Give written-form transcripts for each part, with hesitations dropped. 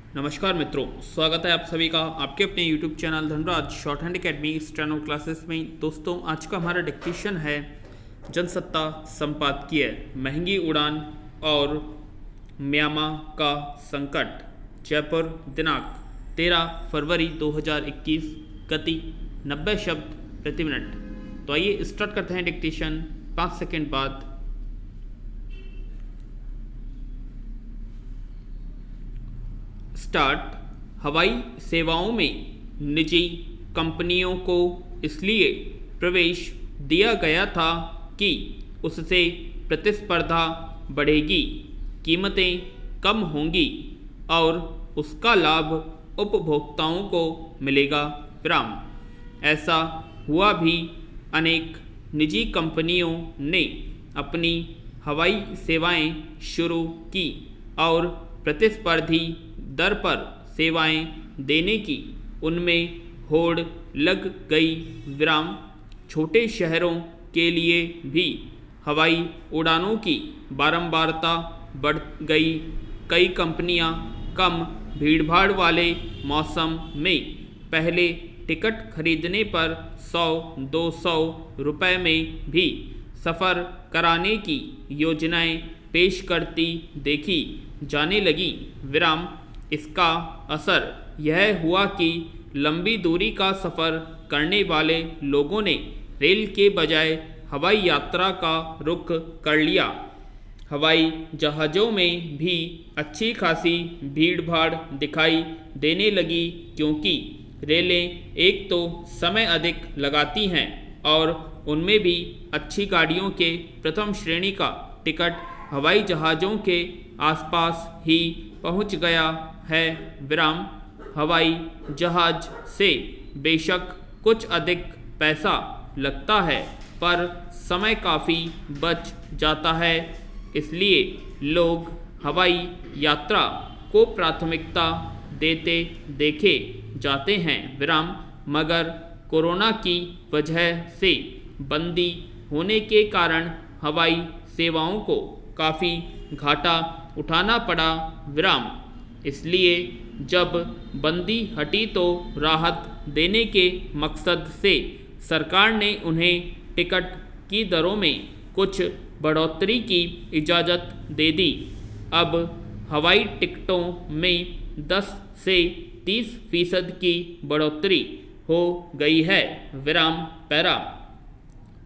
नमस्कार मित्रों, स्वागत है आप सभी का आपके अपने YouTube channel Dhanraj short hand academy steno classes में। दोस्तों, आज का हमारा डिक्टेशन है जनसत्ता संपादकीय महंगी उड़ान और म्यांमार का संकट, जयपुर, दिनांक 13 फरवरी 2021, गति 90 शब्द प्रति मिनट। तो आइए स्टार्ट करते हैं डिक्टेशन 5 सेकेंड बाद। स्टार्ट। हवाई सेवाओं में निजी कंपनियों को इसलिए प्रवेश दिया गया था कि उससे प्रतिस्पर्धा बढ़ेगी, कीमतें कम होंगी और उसका लाभ उपभोक्ताओं को मिलेगा। विराम। ऐसा हुआ भी। अनेक निजी कंपनियों ने अपनी हवाई सेवाएं शुरू की और प्रतिस्पर्धी दर पर सेवाएं देने की उनमें होड़ लग गई। विराम। छोटे शहरों के लिए भी हवाई उड़ानों की बारंबारता बढ़ गई। कई कंपनियां कम भीड़भाड़ वाले मौसम में पहले टिकट खरीदने पर 100-200 रुपये में भी सफ़र कराने की योजनाएं पेश करती देखी जाने लगी। विराम। इसका असर यह हुआ कि लंबी दूरी का सफ़र करने वाले लोगों ने रेल के बजाय हवाई यात्रा का रुख कर लिया। हवाई जहाज़ों में भी अच्छी खासी भीड़भाड़ दिखाई देने लगी, क्योंकि रेलें एक तो समय अधिक लगाती हैं और उनमें भी अच्छी गाड़ियों के प्रथम श्रेणी का टिकट हवाई जहाज़ों के आसपास ही पहुंच गया है। विराम। हवाई जहाज़ से बेशक कुछ अधिक पैसा लगता है, पर समय काफ़ी बच जाता है, इसलिए लोग हवाई यात्रा को प्राथमिकता देते देखे जाते हैं। विराम। मगर कोरोना की वजह से बंदी होने के कारण हवाई सेवाओं को काफ़ी घाटा उठाना पड़ा। विराम। इसलिए जब बंदी हटी तो राहत देने के मकसद से सरकार ने उन्हें टिकट की दरों में कुछ बढ़ोतरी की इजाज़त दे दी। अब हवाई टिकटों में 10 से 30% की बढ़ोतरी हो गई है। विराम। पैरा।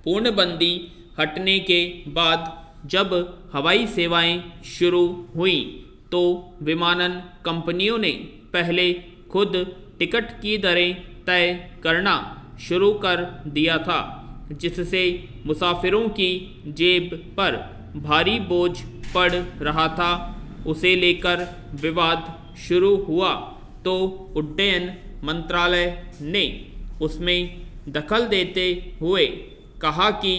पूर्णबंदी हटने के बाद जब हवाई सेवाएं शुरू हुईं तो विमानन कंपनियों ने पहले खुद टिकट की दरें तय करना शुरू कर दिया था, जिससे मुसाफिरों की जेब पर भारी बोझ पड़ रहा था। उसे लेकर विवाद शुरू हुआ तो उड्डयन मंत्रालय ने उसमें दखल देते हुए कहा कि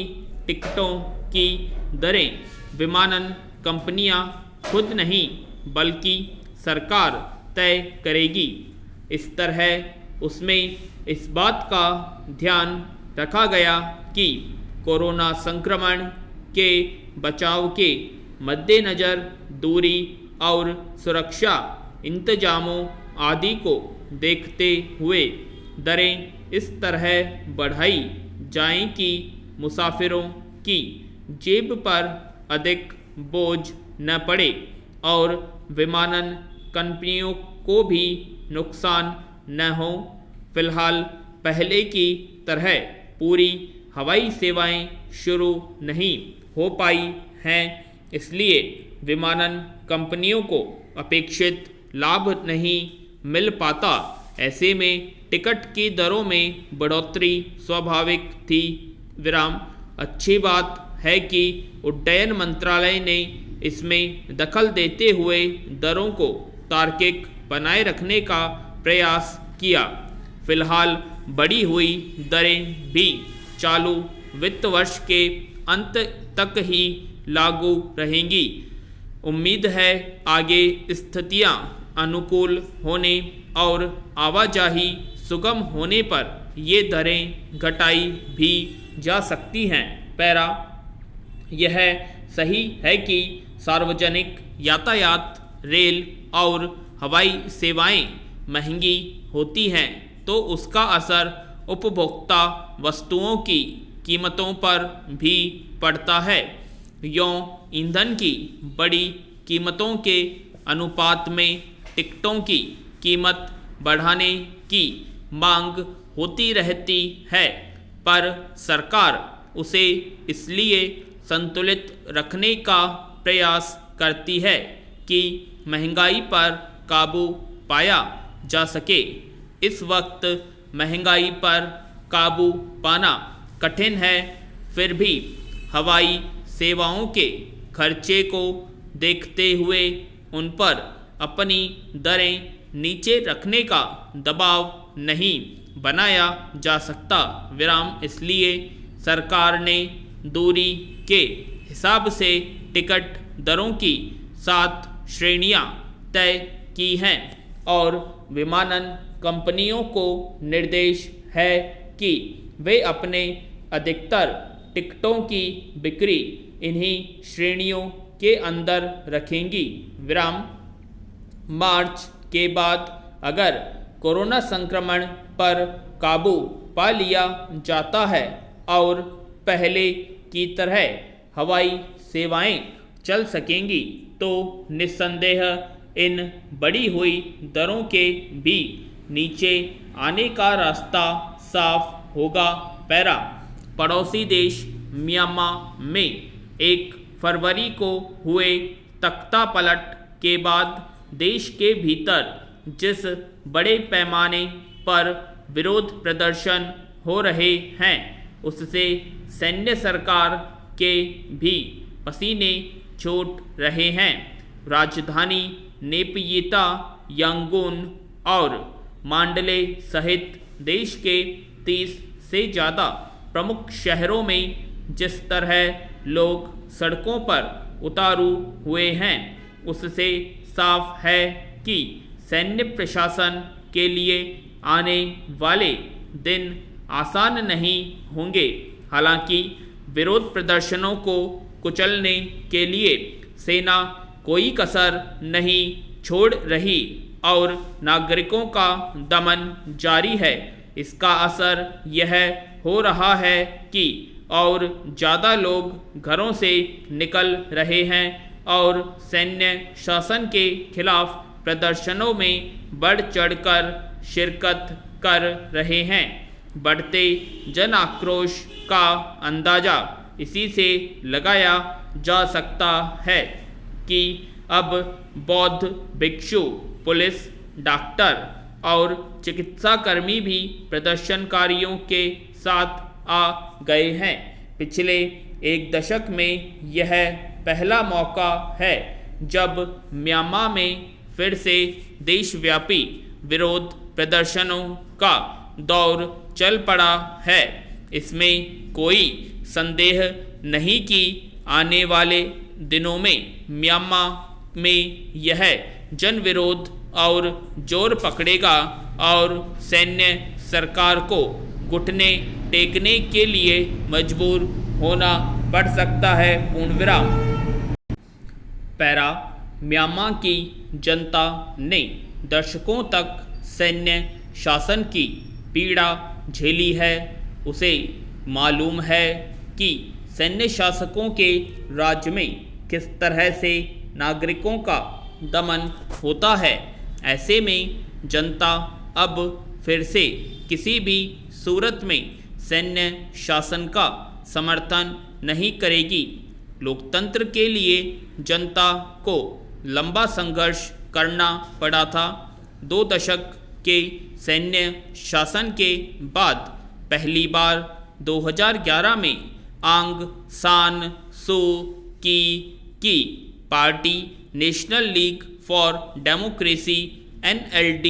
टिकटों की दरें विमानन कंपनियां खुद नहीं बल्कि सरकार तय करेगी। इस तरह उसमें इस बात का ध्यान रखा गया कि कोरोना संक्रमण के बचाव के मद्देनज़र दूरी और सुरक्षा इंतजामों आदि को देखते हुए दरें इस तरह बढ़ाई जाएं कि मुसाफिरों की जेब पर अधिक बोझ न पड़े और विमानन कंपनियों को भी नुकसान न हो। फिलहाल पहले की तरह पूरी हवाई सेवाएं शुरू नहीं हो पाई हैं, इसलिए विमानन कंपनियों को अपेक्षित लाभ नहीं मिल पाता। ऐसे में टिकट की दरों में बढ़ोतरी स्वाभाविक थी। विराम। अच्छी बात है कि उड्डयन मंत्रालय ने इसमें दखल देते हुए दरों को तार्किक बनाए रखने का प्रयास किया। फिलहाल बढ़ी हुई दरें भी चालू वित्त वर्ष के अंत तक ही लागू रहेंगी। उम्मीद है आगे स्थितियां अनुकूल होने और आवाजाही सुगम होने पर ये दरें घटाई भी जा सकती हैं। पैरा। यह सही है कि सार्वजनिक यातायात, रेल और हवाई सेवाएं महंगी होती हैं तो उसका असर उपभोक्ता वस्तुओं की कीमतों पर भी पड़ता है। यों ईंधन की बड़ी कीमतों के अनुपात में टिकटों की कीमत बढ़ाने की मांग होती रहती है, पर सरकार उसे इसलिए संतुलित रखने का प्रयास करती है कि महंगाई पर काबू पाया जा सके। इस वक्त महंगाई पर काबू पाना कठिन है, फिर भी हवाई सेवाओं के खर्चे को देखते हुए उन पर अपनी दरें नीचे रखने का दबाव नहीं बनाया जा सकता। विराम इसलिए सरकार ने दूरी के हिसाब से टिकट दरों की 7 श्रेणियां तय की हैं और विमानन कंपनियों को निर्देश है कि वे अपने अधिकतर टिकटों की बिक्री इन्हीं श्रेणियों के अंदर रखेंगी। विराम मार्च के बाद अगर कोरोना संक्रमण पर काबू पा लिया जाता है और पहले की तरह हवाई सेवाएं चल सकेंगी तो निस्संदेह इन बढ़ी हुई दरों के भी नीचे आने का रास्ता साफ होगा। पैरा पड़ोसी देश म्यांमार में 1 फरवरी को हुए तख्ता पलट के बाद देश के भीतर जिस बड़े पैमाने पर विरोध प्रदर्शन हो रहे हैं उससे सैन्य सरकार के भी पसीने छूट रहे हैं। राजधानी नेपियता, यांगून और मांडले सहित देश के 30 से ज़्यादा प्रमुख शहरों में जिस तरह लोग सड़कों पर उतारू हुए हैं उससे साफ है कि सैन्य प्रशासन के लिए आने वाले दिन आसान नहीं होंगे। हालांकि विरोध प्रदर्शनों को कुचलने के लिए सेना कोई कसर नहीं छोड़ रही और नागरिकों का दमन जारी है। इसका असर यह हो रहा है कि और ज़्यादा लोग घरों से निकल रहे हैं और सैन्य शासन के खिलाफ प्रदर्शनों में बढ़ चढ़कर शिरकत कर रहे हैं। बढ़ते जन आक्रोश का अंदाज़ा इसी से लगाया जा सकता है कि अब बौद्ध भिक्षु, पुलिस, डॉक्टर और चिकित्साकर्मी भी प्रदर्शनकारियों के साथ आ गए हैं। पिछले 1 दशक में यह पहला मौका है जब म्यांमार में फिर से देशव्यापी विरोध प्रदर्शनों का दौर चल पड़ा है। इसमें कोई संदेह नहीं कि आने वाले दिनों में म्यांमार में यह जन विरोध और जोर पकड़ेगा और सैन्य सरकार को घुटने टेकने के लिए मजबूर होना पड़ सकता है। पूर्णविराम। पैरा म्यांमार की जनता ने दशकों तक सैन्य शासन की पीड़ा झेली है। उसे मालूम है कि सैन्य शासकों के राज्य में किस तरह से नागरिकों का दमन होता है। ऐसे में जनता अब फिर से किसी भी सूरत में सैन्य शासन का समर्थन नहीं करेगी। लोकतंत्र के लिए जनता को लंबा संघर्ष करना पड़ा था। 2 दशक के सैन्य शासन के बाद पहली बार 2011 में आंग सान सू की party national league for democracy NLD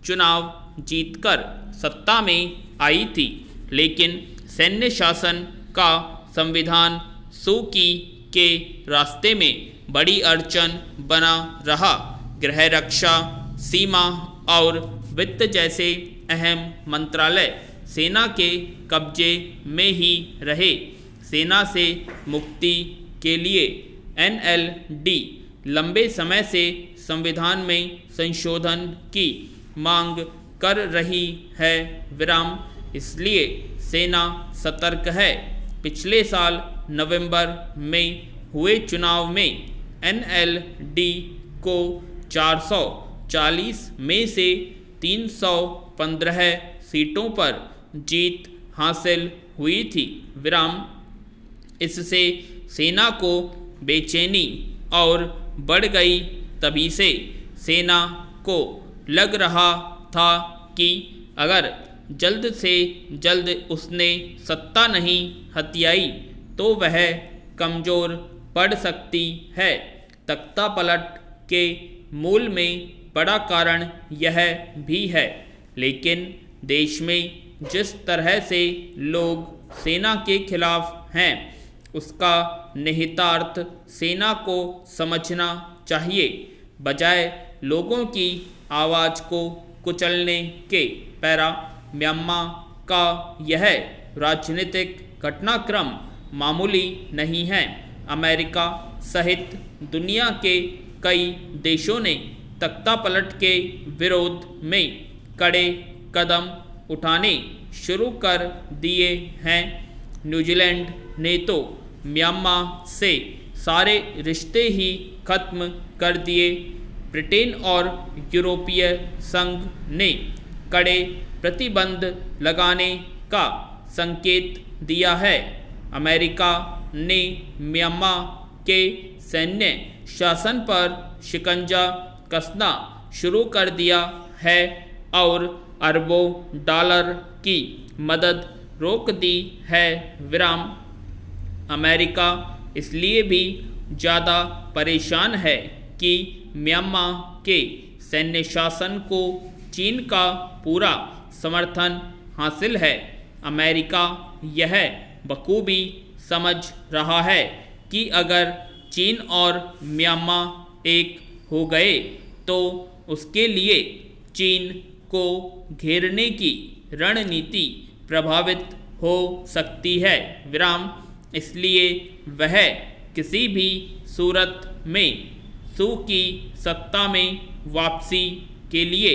चुनाव जीतकर सत्ता में आई थी, लेकिन सैन्य शासन का संविधान सू के रास्ते में बड़ी अड़चन बना रहा। गृह रक्षा, सीमा और वित्त जैसे अहम मंत्रालय सेना के कब्जे में ही रहे। सेना से मुक्ति के लिए NLD लंबे समय से संविधान में संशोधन की मांग कर रही है विराम, इसलिए सेना सतर्क है। पिछले साल नवंबर में हुए चुनाव में NLD को 440 में से 315 सीटों पर जीत हासिल हुई थी विराम। इससे सेना को बेचैनी और बढ़ गई। तभी से सेना को लग रहा था कि अगर जल्द से जल्द उसने सत्ता नहीं हथियाई तो वह कमज़ोर पड़ सकती है। तख्ता पलट के मूल में बड़ा कारण यह भी है, लेकिन देश में जिस तरह से लोग सेना के खिलाफ हैं उसका निहितार्थ सेना को समझना चाहिए, बजाय लोगों की आवाज़ को कुचलने के। पैरा म्यांमार का यह राजनीतिक घटनाक्रम मामूली नहीं है। अमेरिका सहित दुनिया के कई देशों ने तख्तापलट के विरोध में कड़े कदम उठाने शुरू कर दिए हैं। न्यूजीलैंड ने तो म्यांमार से सारे रिश्ते ही खत्म कर दिए। ब्रिटेन और यूरोपीय संघ ने कड़े प्रतिबंध लगाने का संकेत दिया है। अमेरिका ने म्यांमार के सैन्य शासन पर शिकंजा कसना शुरू कर दिया है और अरबों डॉलर की मदद रोक दी है विराम। अमेरिका इसलिए भी ज़्यादा परेशान है कि म्यांमार के सैन्य शासन को चीन का पूरा समर्थन हासिल है। अमेरिका यह बखूबी समझ रहा है कि अगर चीन और म्यांमार एक हो गए तो उसके लिए चीन को घेरने की रणनीति प्रभावित हो सकती है विराम। इसलिए वह किसी भी सूरत में सू की सत्ता में वापसी के लिए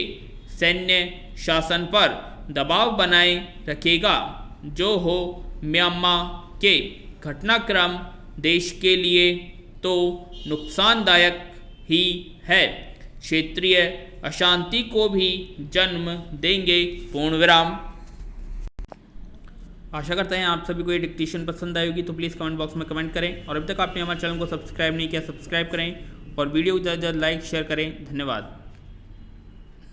सैन्य शासन पर दबाव बनाए रखेगा। जो हो म्यांमार के घटनाक्रम देश के लिए तो नुकसानदायक ही है, क्षेत्रीय अशांति को भी जन्म देंगे। पूर्ण विराम। आशा करते हैं आप सभी को ये डिक्टेशन पसंद आई होगी, तो प्लीज़ कमेंट बॉक्स में कमेंट करें और अभी तक आपने हमारे चैनल को सब्सक्राइब नहीं किया सब्सक्राइब करें और वीडियो को ज़्यादा से ज़्यादा लाइक शेयर करें। धन्यवाद।